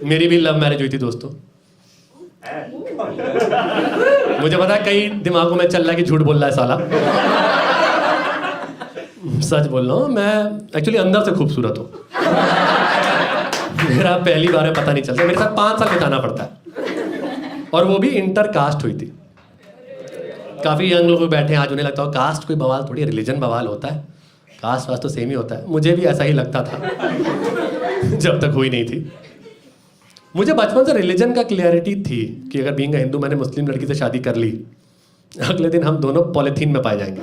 मेरी भी love marriage हुई थी दोस्तों। मुझे पता है कई दिमागों में चल रहा है कि झूठ बोल रहा है साला। सच बोल रहा हूँ, मैं एक्चुअली अंदर से खूबसूरत हूँ। मेरा पहली बार है, पता नहीं चलता। मेरे साथ 5 साल बिताना पड़ता है, और वो भी इंटर कास्ट हुई थी। काफ़ी यंग लोग बैठे हैं, आज उन्हें लगता हो कास्ट कोई बवाल थोड़ी, रिलीजन बवाल होता है, कास्ट वास्ट तो सेम ही होता है। मुझे भी ऐसा ही लगता था जब तक हुई नहीं थी। मुझे बचपन से रिलीजन का क्लियरिटी थी कि अगर बीइंग हिंदू मैंने मुस्लिम लड़की से शादी कर ली, अगले दिन हम दोनों पॉलिथीन में पाए जाएंगे।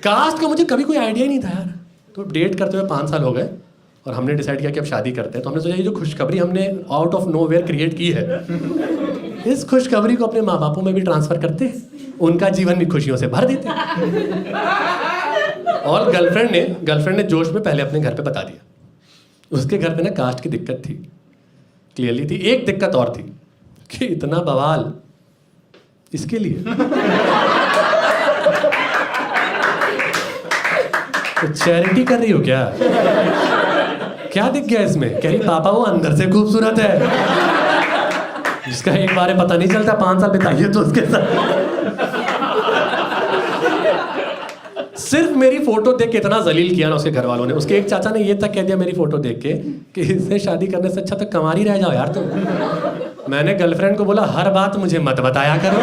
कास्ट का मुझे कभी कोई आइडिया ही नहीं था यार। तो डेट करते हुए 5 साल हो गए और हमने डिसाइड किया कि अब शादी करते हैं। तो हमने सोचा ये जो खुशखबरी हमने आउट ऑफ नोवेयर क्रिएट की है, इस खुशखबरी को अपने माँ बापों में भी ट्रांसफर करते, उनका जीवन भी खुशियों से भर देते। और गर्लफ्रेंड ने जोश में पहले अपने घर पे बता दिया। उसके घर पे ना कास्ट की दिक्कत थी, क्लियरली थी। एक दिक्कत और थी कि इतना बवाल इसके लिए। तो चैरिटी कर रही हो क्या? क्या दिख गया इसमें? कह रही पापा वो अंदर से खूबसूरत है, जिसका एक बार पता नहीं चलता, 5 साल बिताइए तो उसके साथ। सिर्फ मेरी फोटो देख के इतना जलील किया ना उसके घर वालों ने। उसके एक चाचा ने ये तक कह दिया मेरी फोटो देख के कि इससे शादी करने से अच्छा तो कंवारी रह जाओ यार तुम। मैंने गर्लफ्रेंड को बोला हर बात मुझे मत बताया करो।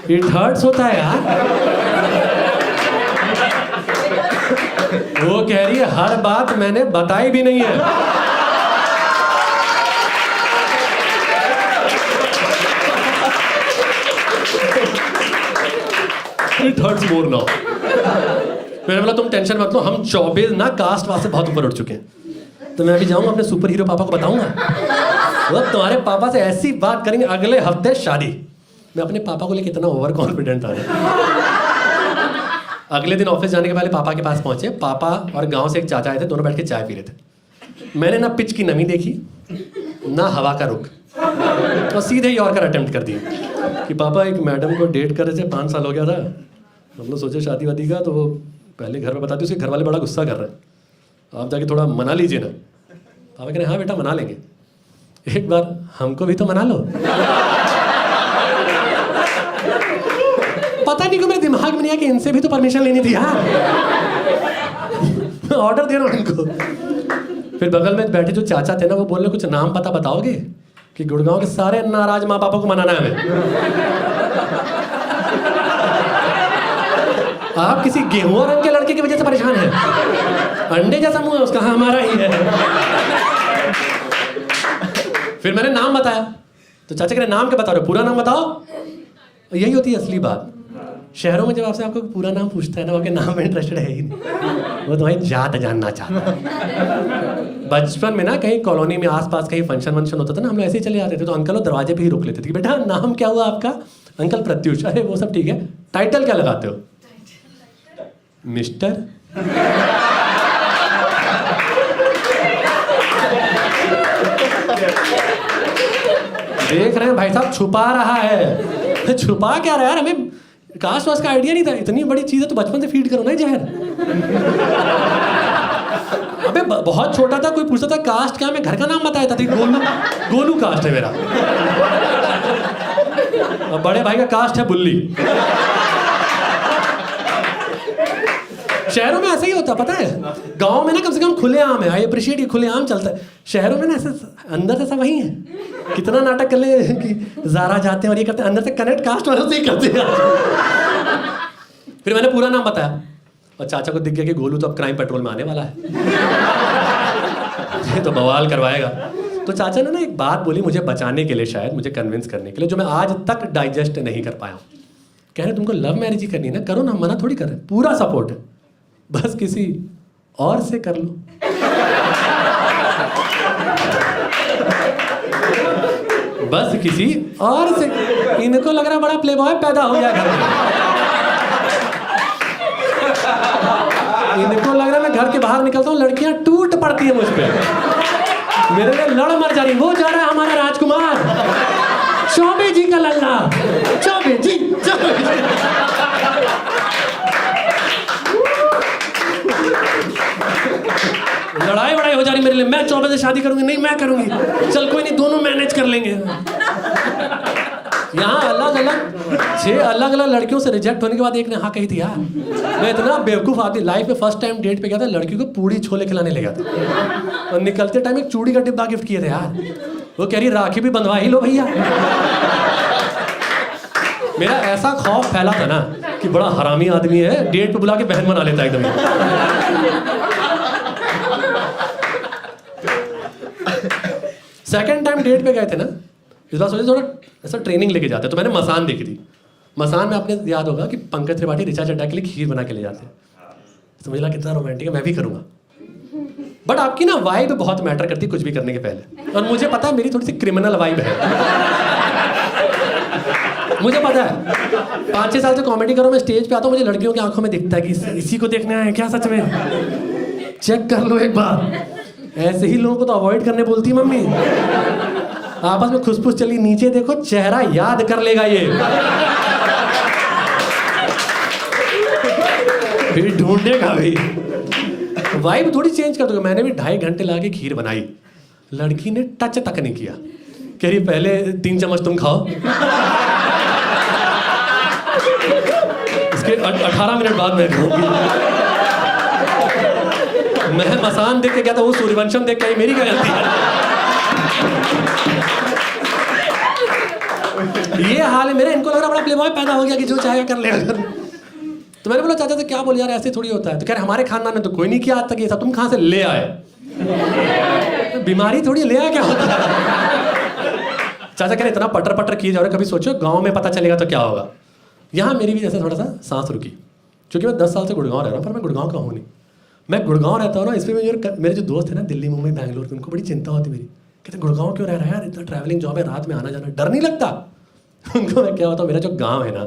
इट हर्ट्स होता है यार। वो कह रही है हर बात मैंने बताई भी नहीं है। It hurts more now. मैंने बोला तुम टेंशन मत लो, हम 24 ना कास्ट वाले से बहुत ऊपर उठ चुके हैं। तो मैं अभी जाऊंगा अपने सुपर हीरो पापा को बताऊंगा, वो तुम्हारे पापा से ऐसी बात करेंगे, अगले हफ्ते शादी। मैं अपने पापा को लेकर इतना ओवर कॉन्फिडेंट था। अगले दिन ऑफिस जाने के पहले पापा के पास पहुंचे। पापा और गांव से एक चाचा आए थे, दोनों बैठ के चाय पी रहे थे। मैंने ना पिच की नमी देखी ना हवा का रुख, और सीधे यॉर्कर अटेम्प्ट कर दिया कि पापा एक मैडम को डेट कर रहे थे, 5 साल हो गया था, हम लोग सोचे शादी वादी का, तो वो पहले घर में बताती, उसके घर वाले बड़ा गुस्सा कर रहे हैं, आप जाके थोड़ा मना लीजिए ना। पापा कह रहे हाँ बेटा मना लेंगे, एक बार हमको भी तो मना लो। पता नहीं क्यों मेरे दिमाग में नहीं आया कि इनसे भी तो परमिशन लेनी थी यार। ऑर्डर दे रहा हूँ इनको। फिर बगल में बैठे जो चाचा थे ना, वो बोल रहे कुछ नाम पता बताओगे कि गुड़गांव के सारे नाराज माँ बापों को मनाना है हमें। आप किसी गेहूं रंग के लड़के की वजह से परेशान हैं? अंडे जैसा मुंह है उसका, हाँ हमारा ही है। फिर मैंने नाम बताया तो चाचा कह रहे नाम क्या बता रहे हो, पूरा नाम बताओ। यही होती है असली बात। शहरों में जब आपसे आपको पूरा नाम पूछता है ना, आपके नाम में इंटरेस्टेड है ही नहीं, वो तुम्हारी जात जानना चाहता है। बचपन में ना कहीं कॉलोनी में आसपास कहीं फंक्शन वंक्शन होता था ना, हम लोग ऐसे ही चले जाते थे, तो अंकल वो दरवाजे पे ही रोक लेते थे कि बेटा नाम क्या हुआ आपका? अंकल प्रत्युष। अरे वो सब ठीक है, टाइटल क्या लगाते हो? मिस्टर। देख रहे हैं भाई साहब छुपा रहा है। छुपा क्या रहा है यार, हमें कास्ट वास्ट का आइडिया नहीं था। इतनी बड़ी चीज है तो बचपन से फीड करो ना जहर। अबे बहुत छोटा था, कोई पूछता था कास्ट क्या, मैं घर का नाम बताया था, गोलू। गोलू कास्ट है मेरा। अब बड़े भाई का कास्ट है बुल्ली। शहरों में ऐसा ही होता पता है। गांव में ना कम से कम खुलेआम है, आई अप्रिशिएट, ये खुलेआम चलता है। शहरों में ना ऐसे अंदर से सब वही है। कितना नाटक कर ले कि ज़ारा जाते हैं और ये करते हैं, अंदर से कनेक्ट कास्ट वालों से ही करते हैं। फिर मैंने पूरा नाम बताया और चाचा को दिख गया कि गोलू तो अब क्राइम पेट्रोल में आने वाला है। ये तो बवाल करवाएगा। तो चाचा ने ना एक बात बोली मुझे बचाने के लिए, शायद मुझे कन्विंस करने के लिए, जो मैं आज तक डाइजेस्ट नहीं कर पाया हूँ। कह रहे तुमको लव मैरिज ही करनी है ना, करो ना, मना थोड़ी कर रहे, पूरा सपोर्ट है, बस किसी और से कर लो। बस किसी और से। इनको लग रहा बड़ा प्लेबॉय पैदा हो गया घर में। इनको लग रहा मैं घर के बाहर निकलता हूँ लड़कियां टूट पड़ती है मुझ पे। मेरे लिए लड़ मर जा रही, वो जा रहा है हमारा राजकुमार, चौबे जी का लल्ला, चौबे जी, चौबे जी। लड़ाई वड़ाई हो जा रही मेरे लिए, मैं चौबे से शादी करूंगी, नहीं मैं करूंगी, चल कोई नहीं दोनों मैनेज कर लेंगे। यहाँ अलग अलग लड़कियों से रिजेक्ट होने के बाद एक ने हाँ कही थी यार। मैं इतना बेवकूफ़ आदमी, लाइफ में फर्स्ट टाइम डेट पे गया था, लड़की को पूड़ी छोले खिलाने ले गया था और निकलते टाइम एक चूड़ी का डिब्बा गिफ्ट किए थे यार। वो कह रही राखी भी बंधवा ही लो भैया। मेरा ऐसा खौफ फैला था ना कि बड़ा हरामी आदमी है, डेट पे बुला के बहन बना लेता है एकदम। सेकेंड टाइम डेट पे गए थे ना, इस बार सोचे थोड़ा ऐसा ट्रेनिंग लेके जाते, तो मैंने मसान देखी थी। मसान में आपने याद होगा कि पंकज त्रिपाठी ऋचा चड्ढा के लिए खीर बना के ले जाते हैं। समझ ला कितना रोमांटिक है, मैं भी करूँगा। बट आपकी ना वाइब बहुत मैटर करती है कुछ भी करने के पहले, और मुझे पता है मेरी थोड़ी सी क्रिमिनल वाइब है। मुझे पता है 5-6 साल से कॉमेडी करो, मैं स्टेज पे आता हूँ, मुझे लड़कियों की आंखों में दिखता है कि इसी को देखने आए क्या सच में। चेक कर लो एक बार, ऐसे ही लोगों को तो अवॉइड करने बोलती मम्मी। आपस में खुसफुस चली, नीचे देखो चेहरा याद कर लेगा ये, फिर ढूंढेगा भाई। वाइब थोड़ी चेंज कर दोगे। मैंने भी 2.5 घंटे लाके खीर बनाई, लड़की ने टच तक नहीं किया। कह रही पहले 3 चम्मच तुम खाओ, इसके 18 मिनट बाद मैं खाऊंगी। मैं मसान देख के गया था, वो सूर्यवंशम देख के आई, मेरी क्या गलती है। ये हाल है मेरा, इनको लग रहा बड़ा प्लेबॉय पैदा हो गया कि जो चाहेगा कर लेगा। तो मैंने बोला चाचा से क्या बोल यार, ऐसे थोड़ी होता है। तो कह रहे हमारे खानदान में तो कोई नहीं किया आज तक ये सब, तुम कहाँ से ले आए। बीमारी थोड़ी ले आया क्या होता है। चाचा कह रहे इतना पटर पटर किए जा रहे, कभी सोचो गांव में पता चलेगा तो क्या होगा। यहाँ मेरी भी जैसे थोड़ा सा सांस रुकी, क्योंकि मैं 10 साल से गुड़गांव रह रहा हूँ, पर मैं गुड़गांव का हूँ नहीं। मैं गुड़गांव रहता हूँ ना, इसमें मेरे जो दोस्त है ना दिल्ली मुंबई बैंगलोर के, उनको बड़ी चिंता होती मेरी। कहते गुड़गांव क्यों रह रहा है यार, इतना ट्रैवलिंग जॉब है, रात में आना जाना, डर नहीं लगता। उनको मैं क्या बताऊँ, मेरा जो गांव है ना,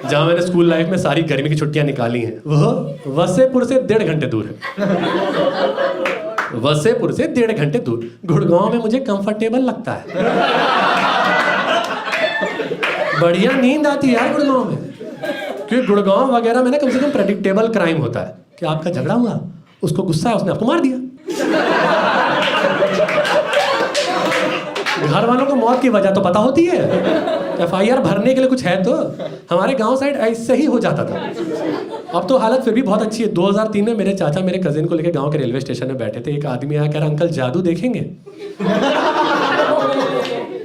जहाँ मैंने स्कूल लाइफ में सारी गर्मी की छुट्टियां निकाली हैं, वो वसेपुर से 1.5 घंटे दूर है। वसेपुर से 1.5 घंटे दूर। गुड़गांव में मुझे कंफर्टेबल लगता है, बढ़िया नींद आती है यार गुड़गांव में। क्योंकि गुड़गांव वगैरह में ना कम से कम प्रेडिक्टेबल क्राइम होता है कि आपका झगड़ा हुआ, उसको गुस्सा है, उसने आपको मार दिया। घर वालों को मौत की वजह तो पता होती है, FIR भरने के लिए कुछ है तो। हमारे गांव साइड ऐसे ही हो जाता था। अब तो हालत फिर भी बहुत अच्छी है। 2003 में मेरे चाचा मेरे कजिन को लेकर गांव के रेलवे स्टेशन में बैठे थे, एक आदमी आया कह रहा अंकल जादू देखेंगे,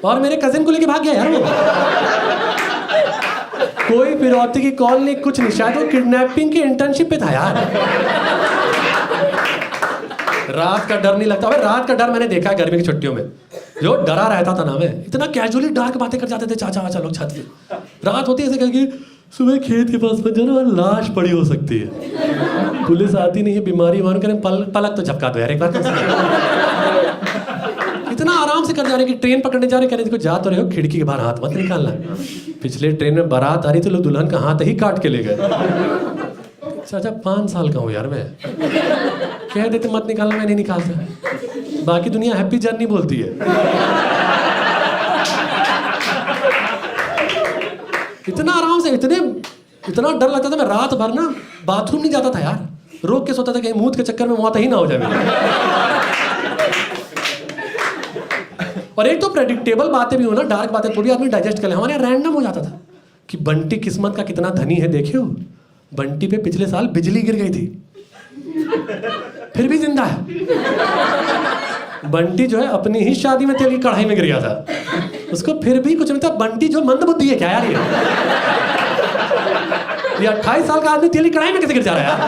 और मेरे कजिन को लेके भाग गया यार वो। कोई फिरौती की कॉल नहीं, कुछ नहीं, शायद वो किडनैपिंग की इंटर्नशिप पे था यार। रात का डर नहीं लगता। अबे रात का डर मैंने देखा है गर्मी की छुट्टियों में, जो डरा रहता था ना मैं, इतना कैजुअली डार्क बातें कर जाते थे चाचा वाचा लोग छत पे। रात होती है ऐसे करके, सुबह खेत के पास में जाना, लाश पड़ी हो सकती है, पुलिस आती नहीं है, बीमारी मान करें, पलक तो झपका दो यार एक बार। इतना आराम से कर जा रहे कि ट्रेन पकड़ने जा रहे, कह रहे देखो जा तो रहे हो, खिड़की के बाहर हाथ मत निकालना। पिछले ट्रेन में बारात आ रही थी, लोग दुल्हन का हाथ ही काट के ले गए। चाचा 5 साल का हूँ यार मैं, कह देते मत निकालना, मैं नहीं निकालता। बाकी दुनिया हैप्पी जर्नी बोलती है। इतना आराम से, इतना डर लगता था, मैं रात भर ना बाथरूम नहीं जाता था यार, रोक के सोता था कहीं मूत के चक्कर में मौत ही ना हो जाए मेरी। और एक तो प्रेडिक्टेबल बातें भी हो ना, डार्क बातें थोड़ी आदमी डाइजेस्ट कर ले। हमारे यहाँ रैंडम हो जाता था कि बंटी किस्मत का कितना धनी है, देखे हो बंटी पे पिछले साल बिजली गिर गई थी, फिर भी जिंदा है। बंटी जो है अपनी ही शादी में तेल की कढ़ाई में गिर गया था, उसको फिर भी कुछ नहीं था। बंटी जो मंदबुद्धि है क्या यार, ये 28 साल का आदमी तेल की कढ़ाई में कैसे गिर जा रहा है यार।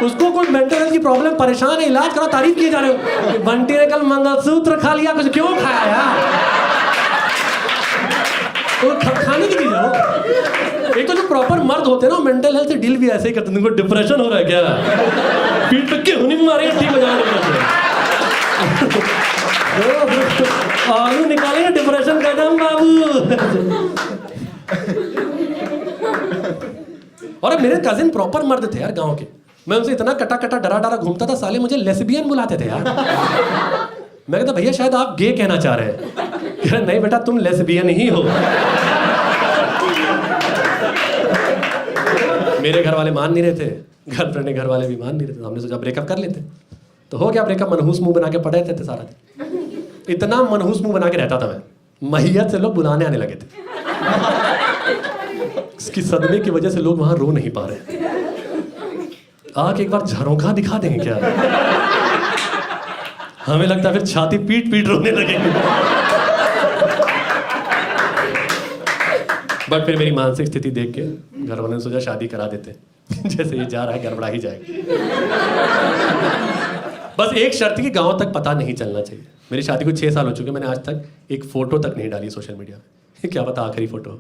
उसको कोई मेंटल हेल्थ की प्रॉब्लम, परेशान है, इलाज करो, तारीफ किए जा रहे हो। बंटी ने कल मंगलसूत्र खा लिया, कुछ क्यों खाया यार, तो खाने की चीज है वो। एक तो जो प्रॉपर मर्द होते हैं ना, मेंटल हेल्थ से डील भी ऐसे ही करते हैं। तुमको डिप्रेशन हो रहा है क्या, पीठ पे क्यों नहीं मारेगा, ठीक हो जाएगा। आलू निकालेंगे डिप्रेशन का दम बाबू। और मेरे कजिन प्रॉपर मर्द थे यार गांव के, मैं उनसे इतना कटा कटा डरा डरा घूमता था, साले मुझे लेस्बियन बुलाते थे यार। मैं कहता भैया शायद आप गे कहना चाह रहे हैं। कह रहे नहीं बेटा तुम लेस्बियन ही हो। मेरे घर वाले मान नहीं रहे थे, गर्लफ्रेंड के घर वाले भी मान नहीं रहे थे। हमने सोचा ब्रेकअप कर लेते, तो हो गया ब्रेकअप। मनहूस मुंह बना के पड़े रहते थे सारा दिन, इतना मनहूस मुंह बना के रहता था मैं, मैयत से लोग बुलाने आने लगे थे। इसकी सदमे की वजह से लोग वहां रो नहीं पा रहे। आके एक बार झरोखा दिखा देंगे क्या? हमें लगता है फिर छाती पीट पीट रोने लगेंगे। बट फिर मेरी मानसिक स्थिति देख के घर वालों ने सोचा शादी करा देते। जैसे ये जा रहा है गड़बड़ा ही जाएगा। बस एक शर्त की, गांव तक पता नहीं चलना चाहिए। मेरी शादी को 6 साल हो चुके, मैंने आज तक एक फोटो तक नहीं डाली सोशल मीडिया में। क्या पता आखिरी फोटो।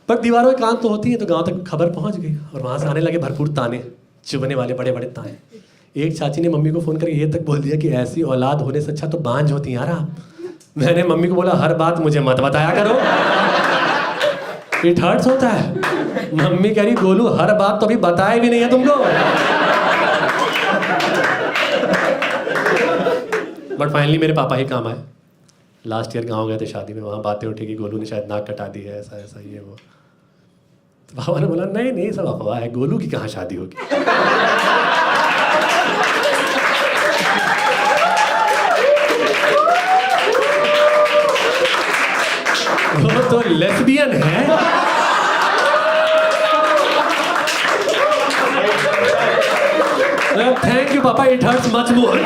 पर दीवारों की कान तो होती है, तो गांव तक खबर पहुंच गई और वहां से आने लगे भरपूर ताने, चुभने वाले बड़े बड़े ताने। एक चाची ने मम्मी को फोन करके ये तक बोल दिया कि ऐसी औलाद होने से अच्छा तो बांझ होती यार आप। मैंने मम्मी को बोला हर बात मुझे मत बताया करो, इट हर्ट्स होता है। मम्मी कह रही गोलू हर बात तो अभी बताया भी नहीं है तुमको। बट फाइनली मेरे पापा ही काम आए। लास्ट ईयर गांव गए थे शादी में, वहाँ बातें उठी कि गोलू ने शायद नाक कटा दी है, ऐसा ऐसा ये वो। तो पापा ने बोला नहीं नहीं सब अफवाह है, गोलू की कहाँ शादी होगी। वो तो लेस्बियन है। थैंक यू पापा, इट हर्ट्स मच मोर।